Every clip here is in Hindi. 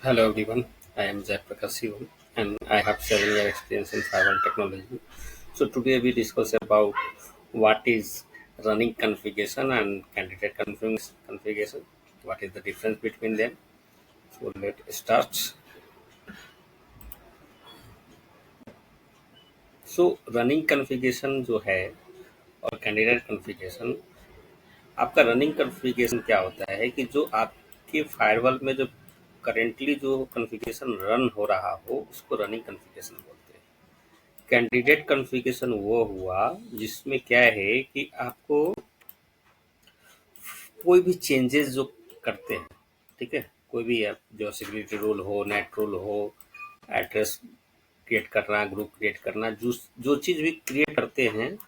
Hello everyone, I am Jaiprakash Sivam and I have 7 year experience in firewall technology. So today we discuss about what is running configuration and candidate configuration. What is the difference between them? So let's start. So running configuration जो है और कैंडिडेट कॉन्फ़िगरेशन, आपका रनिंग कॉन्फ़िगरेशन क्या होता है कि जो आपके फायरवॉल में जो करेंटली जो कॉन्फ़िगरेशन रन हो रहा हो उसको रनिंग कॉन्फ़िगरेशन बोलते हैं। कैंडिडेट कॉन्फ़िगरेशन वो हुआ जिसमें क्या है कि आपको कोई भी चेंजेस जो करते हैं, ठीक है, कोई भी ऐप जो सिक्योरिटी रूल हो, नेट रूल हो, एड्रेस क्रिएट करना, ग्रुप क्रिएट करना, जो जो चीज़ भी क्रिएट करते हैं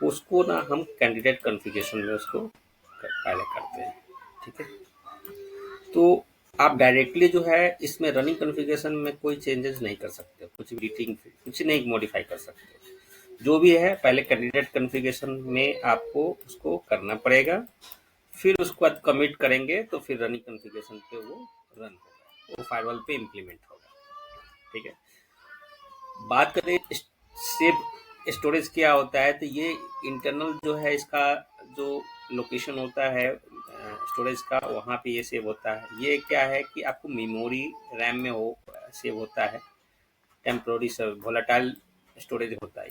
उसको ना हम कैंडिडेट कॉन्फ़िगरेशन में उसको पहले करते हैं, ठीक है। तो आप डायरेक्टली जो है इसमें रनिंग कॉन्फ़िगरेशन में कोई चेंजेस नहीं कर सकते, कुछ भी एडिटिंग कुछ नहीं मॉडिफाई कर सकते। जो भी है पहले कैंडिडेट कॉन्फ़िगरेशन में आपको उसको करना पड़ेगा, फिर उसके बाद कमिट करेंगे तो फिर रनिंग कॉन्फ़िगरेशन पे वो रन होगा, वो फायरवॉल पे इम्प्लीमेंट होगा, ठीक है। बात करें सेव स्टोरेज क्या होता है, तो ये इंटरनल जो है इसका जो लोकेशन होता है स्टोरेज का, वहाँ पे ये सेव होता है। ये क्या है कि आपको मेमोरी रैम में हो सेव होता है, टेम्प्रोरी वोलेटाइल स्टोरेज होता है।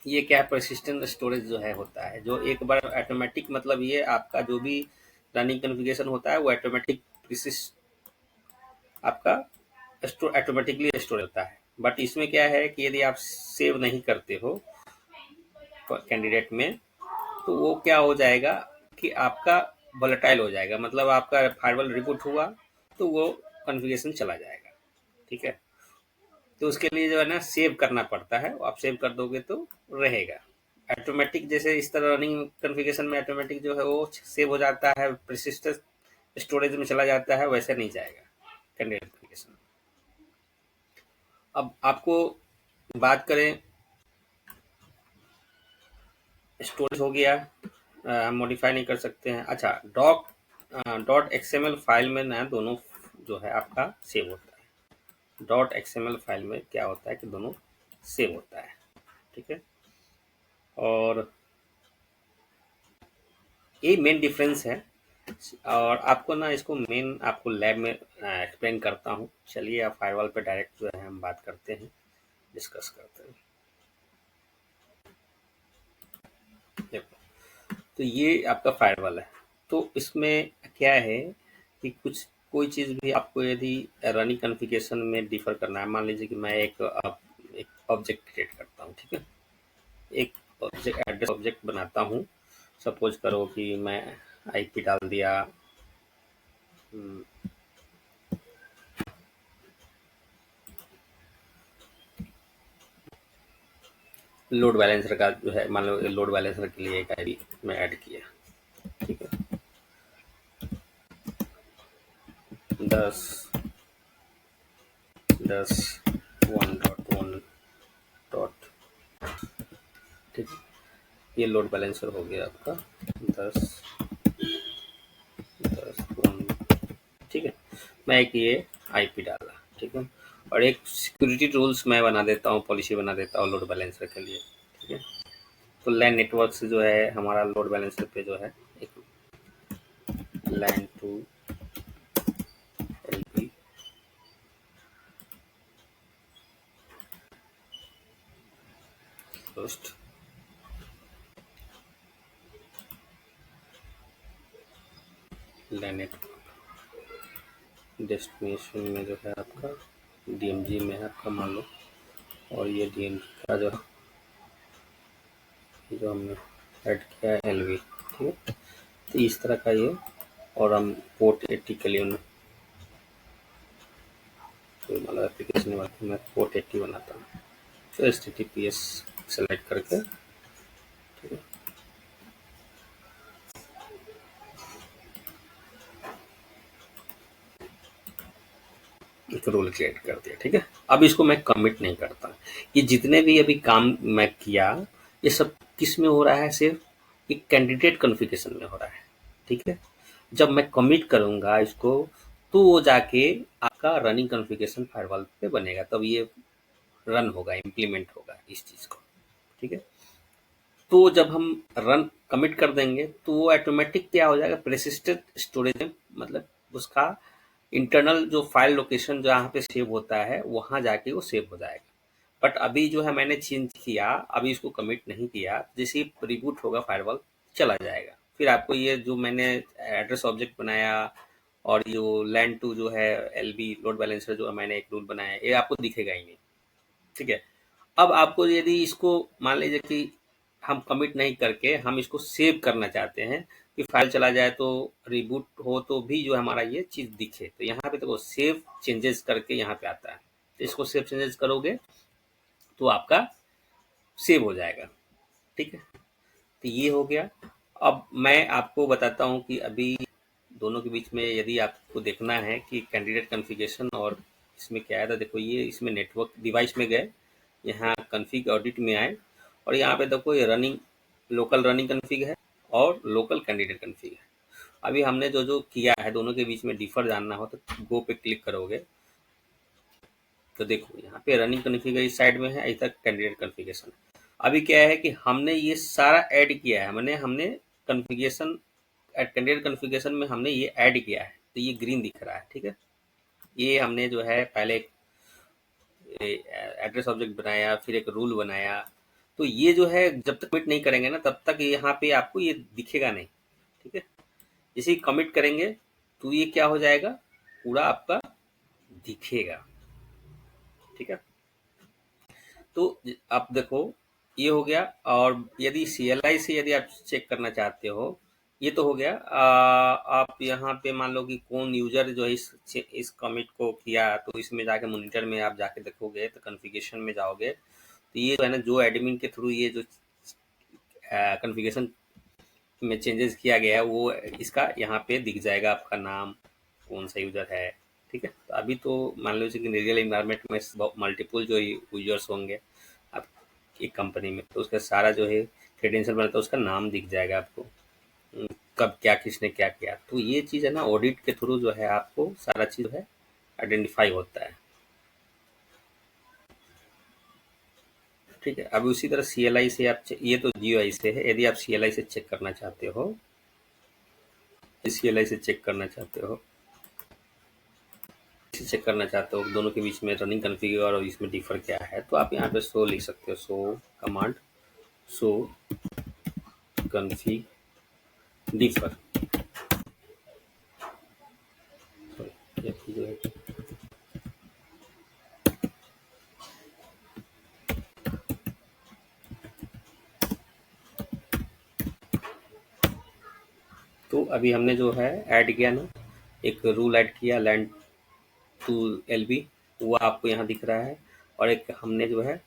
ये क्या है, परसिस्टेंट स्टोरेज जो है होता है, जो एक बार ऑटोमेटिक, मतलब ये आपका जो भी रनिंग कॉन्फ़िगरेशन होता है वो ऑटोमेटिक आपका ऑटोमेटिकली स्टोर होता है। बट इसमें क्या है कि यदि आप सेव नहीं करते हो कैंडिडेट में, तो वो क्या हो जाएगा कि आपका वोलेटाइल हो जाएगा, मतलब आपका फायरवॉल रिबूट हुआ तो वो कॉन्फ़िगरेशन चला जाएगा, ठीक है। तो उसके लिए जो है ना सेव करना पड़ता है, आप सेव कर दोगे तो रहेगा ऑटोमेटिक। जैसे इस तरह रनिंग कॉन्फ़िगरेशन में ऑटोमेटिक जो है वो सेव हो जाता है, persistent स्टोरेज में चला जाता है, वैसे नहीं जाएगा कैंडिडेट कॉन्फ़िगरेशन। अब आपको बात करें, स्टोरेज हो गया, हम मॉडिफाई नहीं कर सकते हैं। अच्छा, डॉट एक्सएमएल फाइल में ना दोनों जो है आपका सेव होता है। डॉट एक्सएमएल फाइल में क्या होता है कि दोनों सेव होता है, ठीक है। और ये मेन डिफरेंस है, और आपको ना इसको मेन आपको लैब में एक्सप्लेन करता हूँ। चलिए आप फायरवॉल पे डायरेक्ट जो है हम बात करते हैं, डिस्कस करते हैं। देखो, तो ये आपका फायरवॉल है। तो इसमें क्या है कि कुछ कोई चीज़ भी आपको यदि रनिंग कॉन्फ़िगरेशन में डिफर करना है, मान लीजिए कि मैं एक ऑब्जेक्ट क्रिएट करता हूँ, ठीक है। एक ऑब्जेक्ट एड्रेस ऑब्जेक्ट बनाता हूँ। सपोज करो कि मैं आईपी डाल दिया, लोड बैलेंसर का जो है, मान लो लोड बैलेंसर के लिए एक आईडी मैं ऐड किया, ठीक है। 10.1.1. ठीक है, ये लोड बैलेंसर हो गया आपका 10.1, ठीक है। मैं एक ये आईपी डाला, ठीक है, और एक सिक्योरिटी रूल्स मैं बना देता हूँ, पॉलिसी बना देता हूँ लोड बैलेंसर के लिए, ठीक है। तो लैन नेटवर्क से जो है हमारा लोड बैलेंसर पे जो है एक LAN to LP host, LAN destination में जो है आपका डीएमजी में है आपका, मान लो, और ये डीएमजी का जो हमने ऐड किया है एलवी, ठीक है। तो इस तरह का ये, और हम पोर्ट 80 के लिए तो मतलब एप्लीकेशन वर्क में पोर्ट 80 बनाता हूँ, तो HTTPS सेलेक्ट करके, ठीक है, एक रोल क्रिएट कर दिया, ठीक है। अब इसको मैं कमिट नहीं करता। ये जितने भी अभी काम मैं किया ये सब किस में हो रहा है, सिर्फ एक कैंडिडेट कॉन्फ़िगरेशन में हो रहा है, ठीक है। जब मैं कमिट करूंगा इसको तो वो जाके आपका रनिंग कॉन्फ़िगरेशन फायरवॉल पे बनेगा, तब ये रन होगा, इम्प्लीमेंट होगा इस चीज़ को, ठीक है। तो जब हम रन कमिट कर देंगे तो वो ऑटोमेटिक क्या हो जाएगा, प्रेसिस्टेंट स्टोरेज में, मतलब उसका इंटरनल जो फाइल लोकेशन जहाँ पे सेव होता है वहाँ जाके वो सेव हो जाएगा। बट अभी जो है मैंने चेंज किया, अभी इसको कमिट नहीं किया, जैसे ही रिबूट होगा फायरवॉल चला जाएगा, फिर आपको ये जो मैंने एड्रेस ऑब्जेक्ट बनाया और जो लैंड टू जो है एलबी लोड बैलेंसर जो मैंने एक रूल बनाया, ये आपको दिखेगा ही नहीं, ठीक है। अब आपको यदि इसको मान लीजिए कि हम कमिट नहीं करके हम इसको सेव करना चाहते हैं कि फाइल चला जाए तो रिबूट हो तो भी जो हमारा ये चीज़ दिखे, तो यहाँ पे देखो सेव चेंजेस करके यहाँ पे आता है, तो इसको सेव चेंजेस करोगे तो आपका सेव हो जाएगा, ठीक है। तो ये हो गया। अब मैं आपको बताता हूँ कि अभी दोनों के बीच में यदि आपको देखना है कि कैंडिडेट कॉन्फ़िगरेशन और इसमें क्या है, तो देखो ये इसमें नेटवर्क डिवाइस में गए, यहाँ कॉन्फ़िग ऑडिट में आए और यहाँ पे देखो ये रनिंग लोकल रनिंग कॉन्फ़िग है और लोकल कैंडिडेट कॉन्फ़िग है। अभी हमने जो जो किया है दोनों के बीच में डिफर जानना हो तो गो पे क्लिक करोगे तो देखो यहाँ पे रनिंग कॉन्फ़िग इस साइड में है, इधर कैंडिडेट कॉन्फ़िगरेशन। अभी क्या है कि हमने ये सारा ऐड किया है, हमने कॉन्फ़िगरेशन कैंडिडेट कॉन्फ़िगरेशन में हमने ये ऐड किया है, तो ये ग्रीन दिख रहा है, ठीक है। ये हमने जो है पहले एड्रेस ऑब्जेक्ट बनाया, फिर एक रूल बनाया, तो ये जो है जब तक कमिट नहीं करेंगे ना तब तक यहाँ पे आपको ये दिखेगा नहीं, ठीक है। जैसे ही कमिट करेंगे तो ये क्या हो जाएगा, पूरा आपका दिखेगा, ठीक है। तो आप देखो ये हो गया। और यदि CLI से यदि आप चेक करना चाहते हो, ये तो हो गया। आप यहाँ पे मान लो कि कौन यूजर जो है इस कमिट को किया, तो इसमें जाके मॉनिटर में आप जाके देखोगे तो कॉन्फ़िगरेशन में जाओगे तो ये जो है ना, जो एडमिन के थ्रू ये जो कॉन्फ़िगरेशन में चेंजेस किया गया है वो इसका यहाँ पे दिख जाएगा, आपका नाम कौन सा यूजर है, ठीक है। तो अभी तो मान लीजिए कि रियल इन्वायरमेंट में मल्टीपल जो यूजर्स होंगे आप एक कंपनी में, तो उसका सारा जो है क्रेडेंशियल बनाता है उसका नाम दिख जाएगा आपको, कब क्या किसने क्या किया। तो ये चीज़ है ना, ऑडिट के थ्रू जो है आपको सारा चीज़ है आइडेंटिफाई होता है, ठीक है। अभी उसी तरह CLI से आप ये तो GUI से है, यदि आप CLI से चेक करना चाहते हो, CLI से चेक करना चाहते हो, चेक करना चाहते हो दोनों के बीच में रनिंग कॉन्फ़िगर और इसमें डिफर क्या है, तो आप यहाँ पे शो लिख सकते हो, show command show config differ, जो है तो अभी हमने जो है ऐड किया ना, एक रूल ऐड किया लैंड टू LB, वो आपको यहाँ दिख रहा है, और एक हमने जो है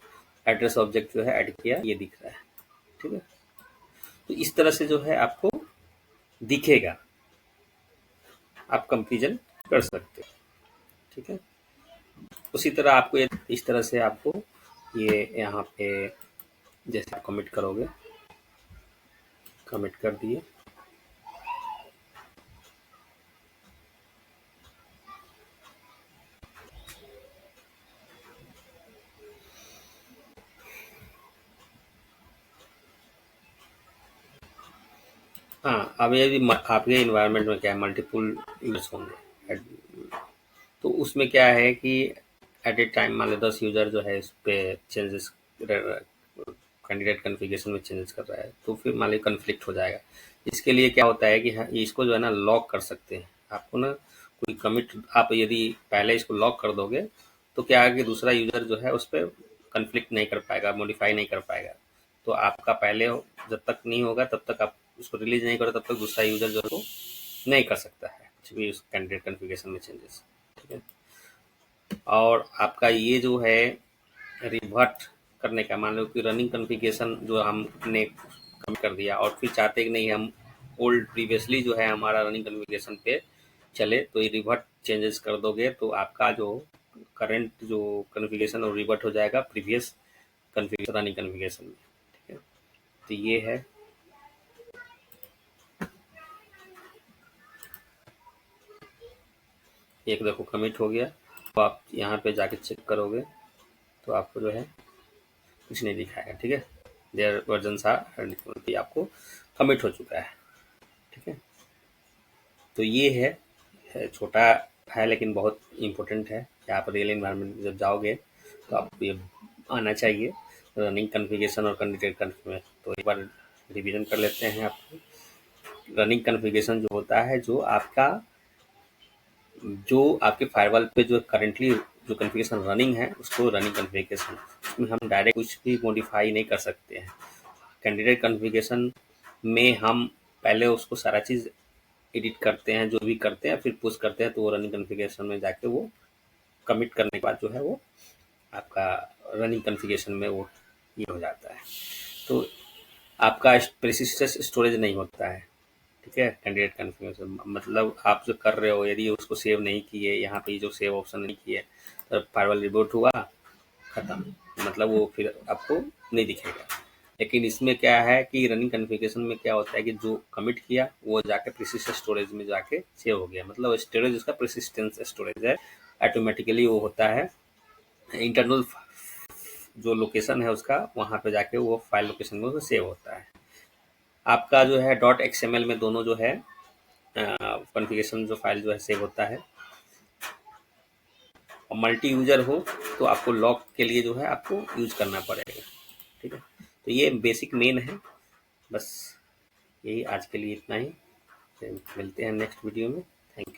एड्रेस ऑब्जेक्ट जो है ऐड किया, ये दिख रहा है, ठीक है। तो इस तरह से जो है आपको दिखेगा, आप कंपेरिजन कर सकते हो, ठीक है। उसी तरह आपको इस तरह से आपको ये यहाँ पे जैसे आप कमिट करोगे, कमिट कर दिए, हाँ। अब यदि आपके इन्वायरमेंट में क्या है, मल्टीपल यूजर्स होंगे, तो उसमें क्या है कि एट ए टाइम मान लो 10 यूजर जो है इस पे चेंजेस कैंडिडेट कॉन्फ़िगरेशन में चेंजेस कर रहा है, तो फिर मान लो कन्फ्लिक्ट हो जाएगा। इसके लिए क्या होता है कि हाँ, इसको जो है ना लॉक कर सकते हैं। आपको ना कोई कमिट आप यदि पहले इसको लॉक कर दोगे तो क्या है कि दूसरा यूजर जो है उस पर कन्फ्लिक्ट नहीं कर पाएगा, मॉडिफाई नहीं कर पाएगा। तो आपका पहले जब तक नहीं होगा तब तक आप उसको रिलीज नहीं करो, तब तक दूसरा यूजर जो है वो नहीं कर सकता है कुछ भी उस कैंडिडेट कॉन्फ़िगरेशन में चेंजेस, ठीक है। और आपका ये जो है रिवर्ट करने का, मान लो कि रनिंग कॉन्फ़िगरेशन जो हमने कम कर दिया और फिर चाहते कि नहीं हम ओल्ड प्रीवियसली जो है हमारा रनिंग कॉन्फ़िगरेशन पे चले, तो ये रिवर्ट चेंजेस कर दोगे तो आपका जो करंट जो कॉन्फ़िगरेशन वो रिवर्ट हो जाएगा प्रीवियस कॉन्फ़िगरेशन रनिंग कॉन्फ़िगरेशन में, ठीक है। तो ये है। एक देखो कमिट हो गया, तो आप यहाँ पे जाके चेक करोगे तो आपको जो है कुछ नहीं दिखाएगा, ठीक है। देयर वर्जन आपको कमिट हो चुका है, ठीक है। तो ये है छोटा है लेकिन बहुत इम्पोर्टेंट है कि आप रियल एनवायरनमेंट में जब जाओगे तो आपको ये आना चाहिए, रनिंग कॉन्फ़िगरेशन और कैंडिडेट कॉन्फ़िगरेशन। तो एक बार रिवीजन कर लेते हैं। आपको रनिंग कॉन्फ़िगरेशन जो होता है, जो आपके फायरवॉल पे जो करेंटली जो कॉन्फ़िगरेशन रनिंग है उसको रनिंग कॉन्फ़िगरेशन, उसमें हम डायरेक्ट कुछ भी मॉडिफाई नहीं कर सकते हैं। कैंडिडेट कॉन्फ़िगरेशन में हम पहले उसको सारा चीज़ एडिट करते हैं, जो भी करते हैं, फिर पुश करते हैं, तो वो रनिंग कॉन्फ़िगरेशन में जाके वो कमिट करने के बाद जो है वो आपका रनिंग कॉन्फ़िगरेशन में वो ये हो जाता है। तो आपका persistent स्टोरेज नहीं होता है, ठीक है। कैंडिडेट कॉन्फ़िगरेशन मतलब आप जो कर रहे हो, यदि उसको सेव नहीं किए, यहाँ पे जो सेव ऑप्शन नहीं किए, तो फायरवॉल रिबूट हुआ, खत्म, मतलब वो फिर आपको नहीं दिखेगा। लेकिन इसमें क्या है कि रनिंग कॉन्फ़िगरेशन में क्या होता है कि जो कमिट किया वो जाके persistent स्टोरेज में जाके सेव हो गया, मतलब स्टोरेज उसका persistent स्टोरेज है, ऑटोमेटिकली वो होता है इंटरनल जो लोकेशन है उसका, वहाँ पे जाके वो फाइल लोकेशन में सेव होता है। आपका जो है .xml में दोनों जो है कॉन्फ़िगरेशन जो फाइल जो है सेव होता है। और मल्टी यूजर हो तो आपको लॉक के लिए जो है आपको यूज करना पड़ेगा, ठीक है। तो ये बेसिक मेन है, बस यही आज के लिए इतना ही। फिर मिलते हैं नेक्स्ट वीडियो में। Thank you.